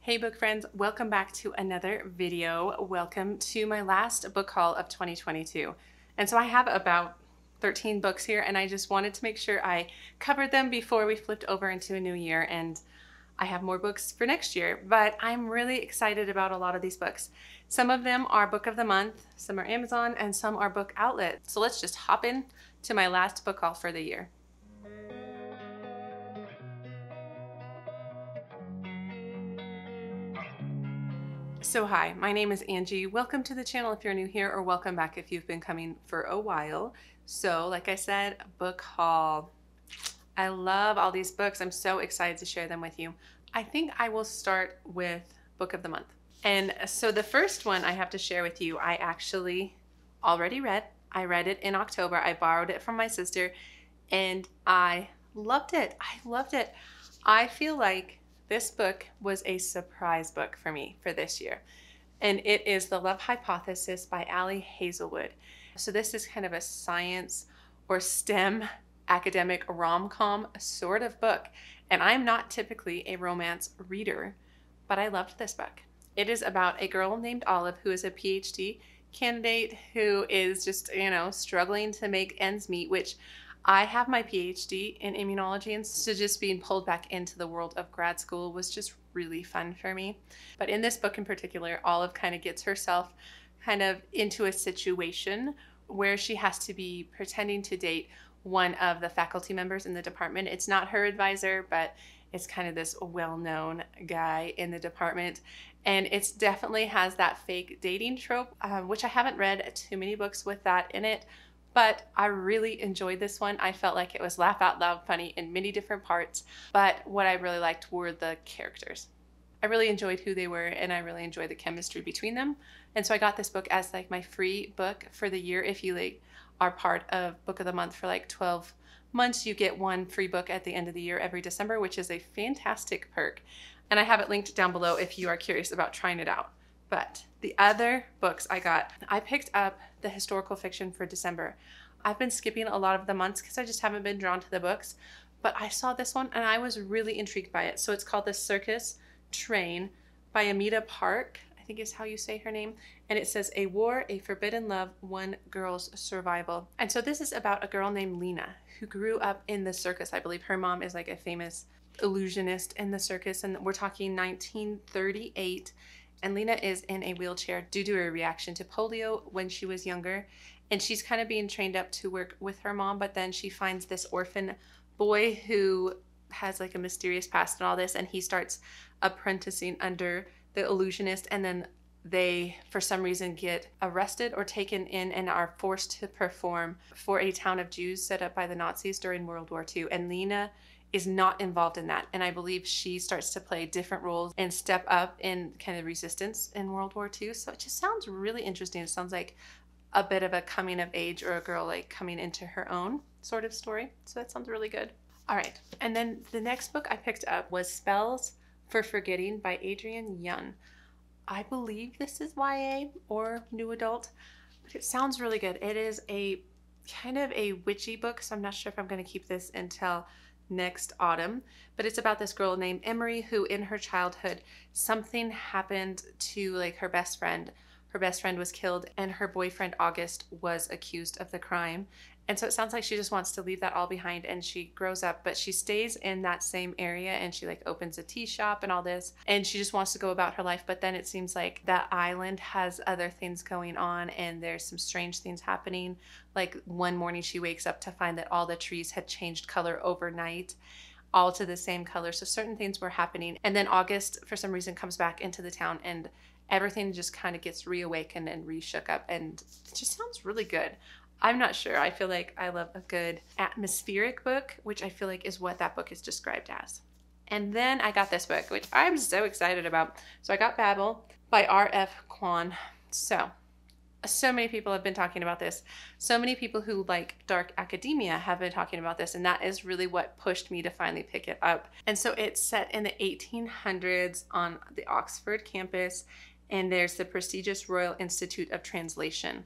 Hey book friends, welcome back to another video. Welcome to my last book haul of 2022. And so I have about 13 books here and I just wanted to make sure I covered them before we flipped over into a new year, and I have more books for next year, but I'm really excited about a lot of these books. Some of them are book of the month, some are Amazon, and some are book outlet. So let's just hop in to my last book haul for the year. So hi, my name is Angie. Welcome to the channel if you're new here, or welcome back if you've been coming for a while. So like I said, book haul. I love all these books. I'm so excited to share them with you. I think I will start with book of the month. And so the first one I have to share with you, I actually already read. I read it in October. I borrowed it from my sister and I loved it. I loved it. I feel like this book was a surprise book for me for this year, and it is The Love Hypothesis by Ali Hazelwood. So this is kind of a science or STEM academic rom-com sort of book, and I'm not typically a romance reader, but I loved this book. It is about a girl named Olive who is a PhD candidate who is just, struggling to make ends meet, which I have my PhD in immunology, and so just being pulled back into the world of grad school was just really fun for me. But in this book in particular, Olive kind of gets herself kind of into a situation where she has to be pretending to date one of the faculty members in the department. It's not her advisor, but it's kind of this well-known guy in the department. And it definitely has that fake dating trope, which I haven't read too many books with that in it. But I really enjoyed this one. I felt like it was laugh out loud funny in many different parts. But what I really liked were the characters. I really enjoyed who they were, and I really enjoyed the chemistry between them. And so I got this book as like my free book for the year. If you are part of Book of the Month for 12 months, you get one free book at the end of the year every December, which is a fantastic perk. And I have it linked down below if you are curious about trying it out. But the other books I picked up the historical fiction for December. I've been skipping a lot of the months because I just haven't been drawn to the books, but I saw this one and I was really intrigued by it. So it's called The Circus Train by Amita Park, I think is how you say her name. And it says, A War, a Forbidden Love, One Girl's Survival. And so this is about a girl named Lena who grew up in the circus. I believe her mom is like a famous illusionist in the circus, and we're talking 1938. And Lena is in a wheelchair due to a reaction to polio when she was younger. And she's kind of being trained up to work with her mom, but then she finds this orphan boy who has like a mysterious past and all this, and he starts apprenticing under the illusionist, and then they, for some reason, get arrested or taken in and are forced to perform for a town of Jews set up by the Nazis during World War II. And Lena is not involved in that. And I believe she starts to play different roles and step up in kind of resistance in World War II. So it just sounds really interesting. It sounds like a bit of a coming of age, or a girl coming into her own sort of story. So that sounds really good. All right. And then the next book I picked up was Spells for Forgetting by Adrienne Young. I believe this is YA or new adult, but it sounds really good. It is a kind of a witchy book, so I'm not sure if I'm going to keep this until next autumn, but it's about this girl named Emery who in her childhood something happened to her best friend. Her best friend was killed and her boyfriend August was accused of the crime. And so it sounds like she just wants to leave that all behind, and she grows up, but she stays in that same area, and she opens a tea shop and all this, and she just wants to go about her life. But then it seems like that island has other things going on, and there's some strange things happening. Like one morning she wakes up to find that all the trees had changed color overnight, all to the same color. So certain things were happening. And then August, for some reason, comes back into the town, and everything just kind of gets reawakened and reshook up, and it just sounds really good. I'm not sure. I feel like I love a good atmospheric book, which I feel like is what that book is described as. And then I got this book, which I'm so excited about. So I got Babel by R.F. Kuang. So many people have been talking about this. So many people who like dark academia have been talking about this, and that is really what pushed me to finally pick it up. And so it's set in the 1800s on the Oxford campus, and there's the prestigious Royal Institute of Translation.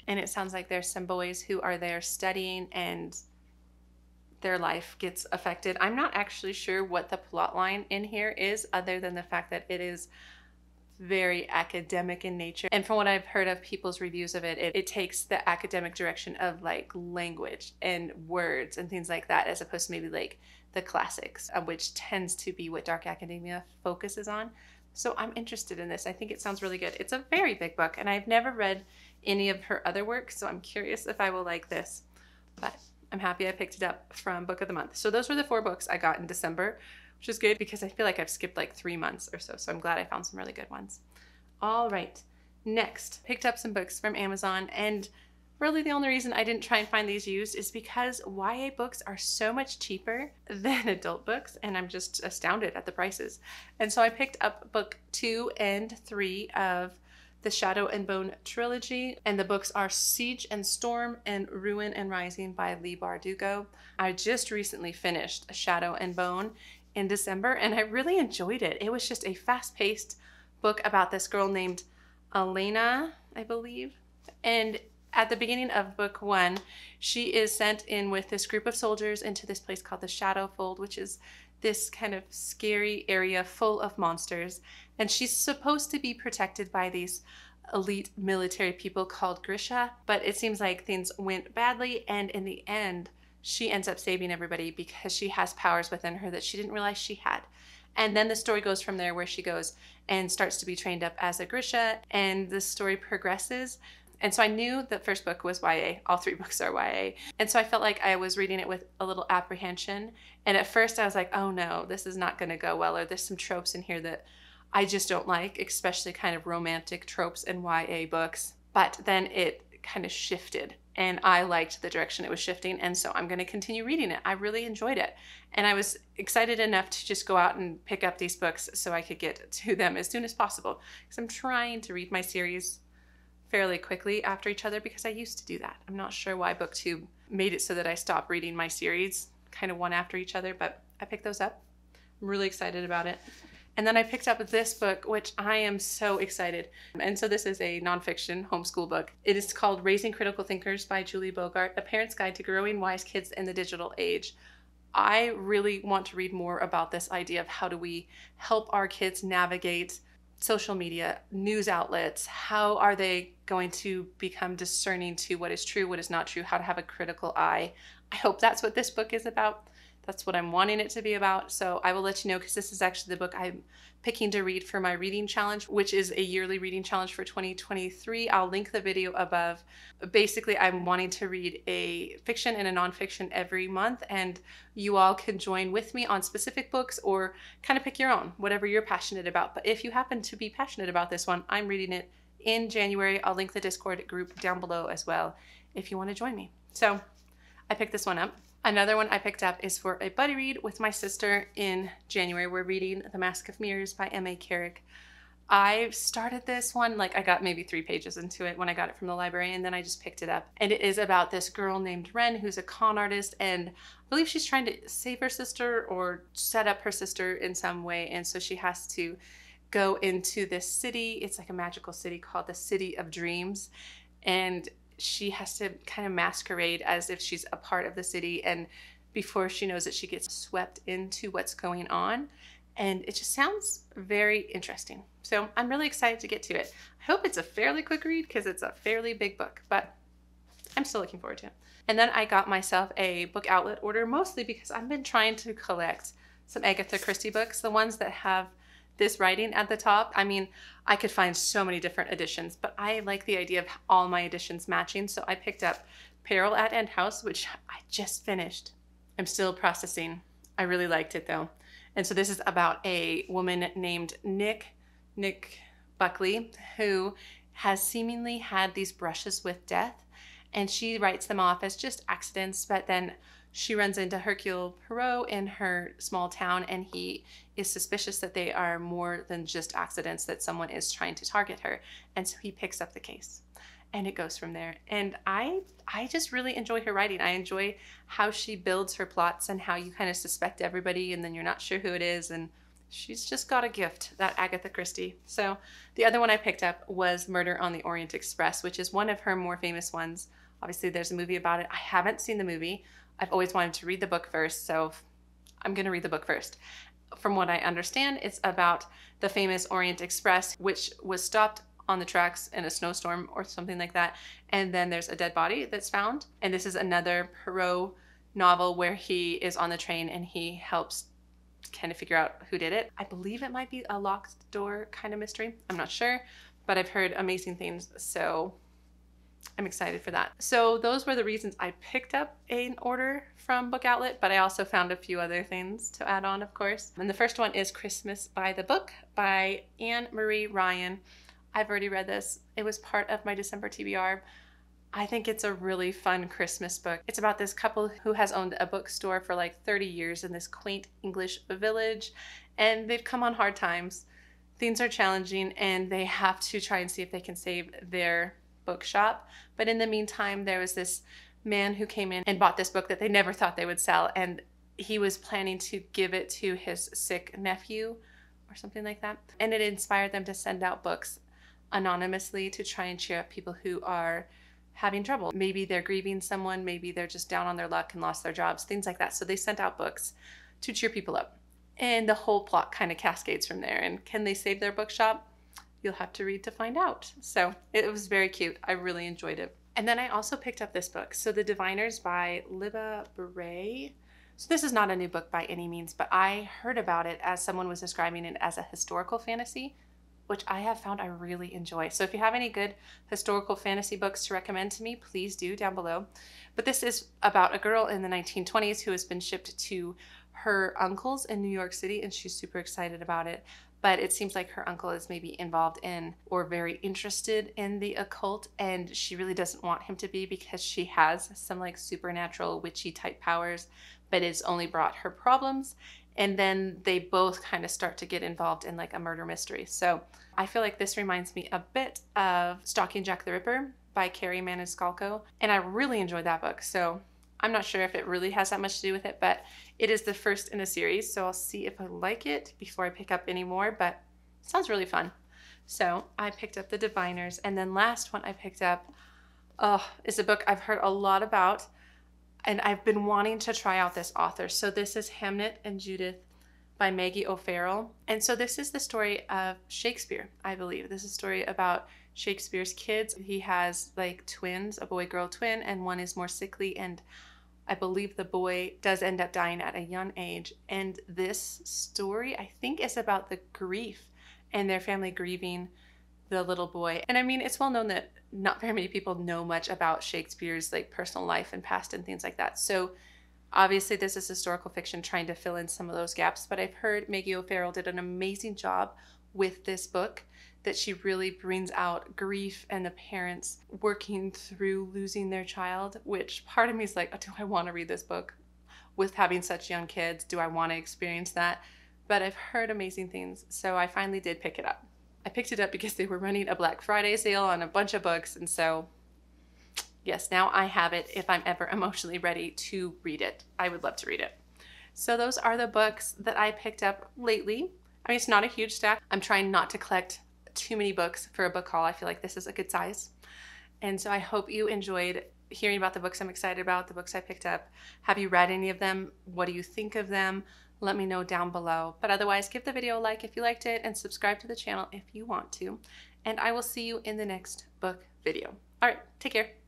And it sounds like there's some boys who are there studying, and their life gets affected. I'm not actually sure what the plot line in here is, other than the fact that it is very academic in nature. And from what I've heard of people's reviews of it, it takes the academic direction of like language and words and things like that, as opposed to maybe like the classics, which tends to be what dark academia focuses on. So I'm interested in this. I think it sounds really good. It's a very big book, and I've never read any of her other work, so I'm curious if I will like this. But I'm happy I picked it up from Book of the Month. So those were the 4 books I got in December, which is good because I feel like I've skipped like 3 months or so. So I'm glad I found some really good ones. All right. Next, picked up some books from Amazon, and really the only reason I didn't try and find these used is because YA books are so much cheaper than adult books, and I'm just astounded at the prices. And so I picked up book 2 and 3 of the Shadow and Bone trilogy, and the books are Siege and Storm and Ruin and Rising by Leigh Bardugo. I just recently finished Shadow and Bone in December, and I really enjoyed it. It was just a fast-paced book about this girl named Elena, I believe. And at the beginning of book 1, she is sent in with this group of soldiers into this place called the Shadowfold, which is this kind of scary area full of monsters. And she's supposed to be protected by these elite military people called Grisha, but it seems like things went badly, and in the end, she ends up saving everybody because she has powers within her that she didn't realize she had. And then the story goes from there, where she goes and starts to be trained up as a Grisha, and the story progresses. And so I knew the first book was YA. All 3 books are YA. And so I felt like I was reading it with a little apprehension. And at first I was like, oh no, this is not going to go well, or there's some tropes in here that I just don't like, especially kind of romantic tropes in YA books. But then it kind of shifted, and I liked the direction it was shifting, and so I'm going to continue reading it. I really enjoyed it, and I was excited enough to just go out and pick up these books so I could get to them as soon as possible, because I'm trying to read my series fairly quickly after each other, because I used to do that. I'm not sure why BookTube made it so that I stopped reading my series kind of one after each other, but I picked those up. I'm really excited about it. And then I picked up this book, which I am so excited. And so this is a nonfiction homeschool book. It is called Raising Critical Thinkers by Julie Bogart, A Parent's Guide to Growing Wise Kids in the Digital Age. I really want to read more about this idea of how do we help our kids navigate social media, news outlets. How are they going to become discerning to what is true, what is not true, how to have a critical eye. I hope that's what this book is about. That's what I'm wanting it to be about. So I will let you know, because this is actually the book I'm picking to read for my reading challenge, which is a yearly reading challenge for 2023. I'll link the video above. Basically, I'm wanting to read a fiction and a nonfiction every month, and you all can join with me on specific books or kind of pick your own, whatever you're passionate about. But if you happen to be passionate about this one, I'm reading it in January. I'll link the Discord group down below as well if you want to join me. So I picked this one up. Another one I picked up is for a buddy read with my sister in January. We're reading The Mask of Mirrors by M.A. Carrick. I started this one, like I got maybe 3 pages into it when I got it from the library, and then I just picked it up. And it is about this girl named Ren who's a con artist, and I believe she's trying to save her sister or set up her sister in some way. And so she has to go into this city. It's like a magical city called the City of Dreams. And she has to kind of masquerade as if she's a part of the city, and before she knows it, she gets swept into what's going on. And it just sounds very interesting. So I'm really excited to get to it. I hope it's a fairly quick read, because it's a fairly big book, but I'm still looking forward to it. And then I got myself a book outlet order, mostly because I've been trying to collect some Agatha Christie books, the ones that have this writing at the top. I mean, I could find so many different editions, but I like the idea of all my editions matching. So I picked up Peril at End House, which I just finished. I'm still processing. I really liked it though. And so this is about a woman named Nick Buckley, who has seemingly had these brushes with death, and she writes them off as just accidents, but then she runs into Hercule Poirot in her small town, and he is suspicious that they are more than just accidents, that someone is trying to target her. And so he picks up the case, and it goes from there. And I just really enjoy her writing. I enjoy how she builds her plots and how you kind of suspect everybody and then you're not sure who it is. And she's just got a gift, that Agatha Christie. So the other one I picked up was Murder on the Orient Express, which is one of her more famous ones. Obviously, there's a movie about it. I haven't seen the movie. I've always wanted to read the book first, so I'm going to read the book first. From what I understand, it's about the famous Orient Express, which was stopped on the tracks in a snowstorm or something like that. And then there's a dead body that's found. And this is another Perrault novel where he is on the train and he helps kind of figure out who did it. I believe it might be a locked door kind of mystery. I'm not sure, but I've heard amazing things. So I'm excited for that. So those were the reasons I picked up an order from Book Outlet, but I also found a few other things to add on, of course. And the first one is Christmas by the Book by Anne Marie Ryan. I've already read this. It was part of my December TBR. I think it's a really fun Christmas book. It's about this couple who has owned a bookstore for like 30 years in this quaint English village, and they've come on hard times. Things are challenging, and they have to try and see if they can save their bookshop. But in the meantime, there was this man who came in and bought this book that they never thought they would sell, and he was planning to give it to his sick nephew or something like that. And it inspired them to send out books anonymously to try and cheer up people who are having trouble. Maybe they're grieving someone, maybe they're just down on their luck and lost their jobs, things like that. So they sent out books to cheer people up. And the whole plot kind of cascades from there. And can they save their bookshop? You'll have to read to find out. So it was very cute. I really enjoyed it. And then I also picked up this book. So The Diviners by Libba Bray. So this is not a new book by any means, but I heard about it as someone was describing it as a historical fantasy, which I have found I really enjoy. So if you have any good historical fantasy books to recommend to me, please do down below. But this is about a girl in the 1920s who has been shipped to her uncle's in New York City, and she's super excited about it. But it seems like her uncle is maybe involved in or very interested in the occult, and she really doesn't want him to be because she has some like supernatural witchy type powers, but it's only brought her problems. And then they both kind of start to get involved in like a murder mystery. So I feel like this reminds me a bit of Stalking Jack the Ripper by Carrie Maniscalco. And I really enjoyed that book. So I'm not sure if it really has that much to do with it, but it is the first in a series. So I'll see if I like it before I pick up any more, but it sounds really fun. So I picked up The Diviners. And then last one I picked up is a book I've heard a lot about. And I've been wanting to try out this author. So this is Hamnet and Judith by Maggie O'Farrell. And so this is the story of Shakespeare, I believe. This is a story about Shakespeare's kids. He has like twins, a boy-girl twin, and one is more sickly. And I believe the boy does end up dying at a young age. And this story, I think, is about the grief and their family grieving the little boy. And I mean, it's well known that not very many people know much about Shakespeare's like personal life and past and things like that. So obviously this is historical fiction trying to fill in some of those gaps, but I've heard Maggie O'Farrell did an amazing job with this book, that she really brings out grief and the parents working through losing their child, which part of me is like, oh, do I want to read this book with having such young kids? Do I want to experience that? But I've heard amazing things, so I finally did pick it up. I picked it up because they were running a Black Friday sale on a bunch of books, and so yes, now I have it if I'm ever emotionally ready to read it. I would love to read it. So those are the books that I picked up lately. I mean, it's not a huge stack. I'm trying not to collect too many books for a book haul. I feel like this is a good size. And so I hope you enjoyed hearing about the books I'm excited about, the books I picked up. Have you read any of them? What do you think of them? Let me know down below. But otherwise, give the video a like if you liked it and subscribe to the channel if you want to. And I will see you in the next book video. All right, take care.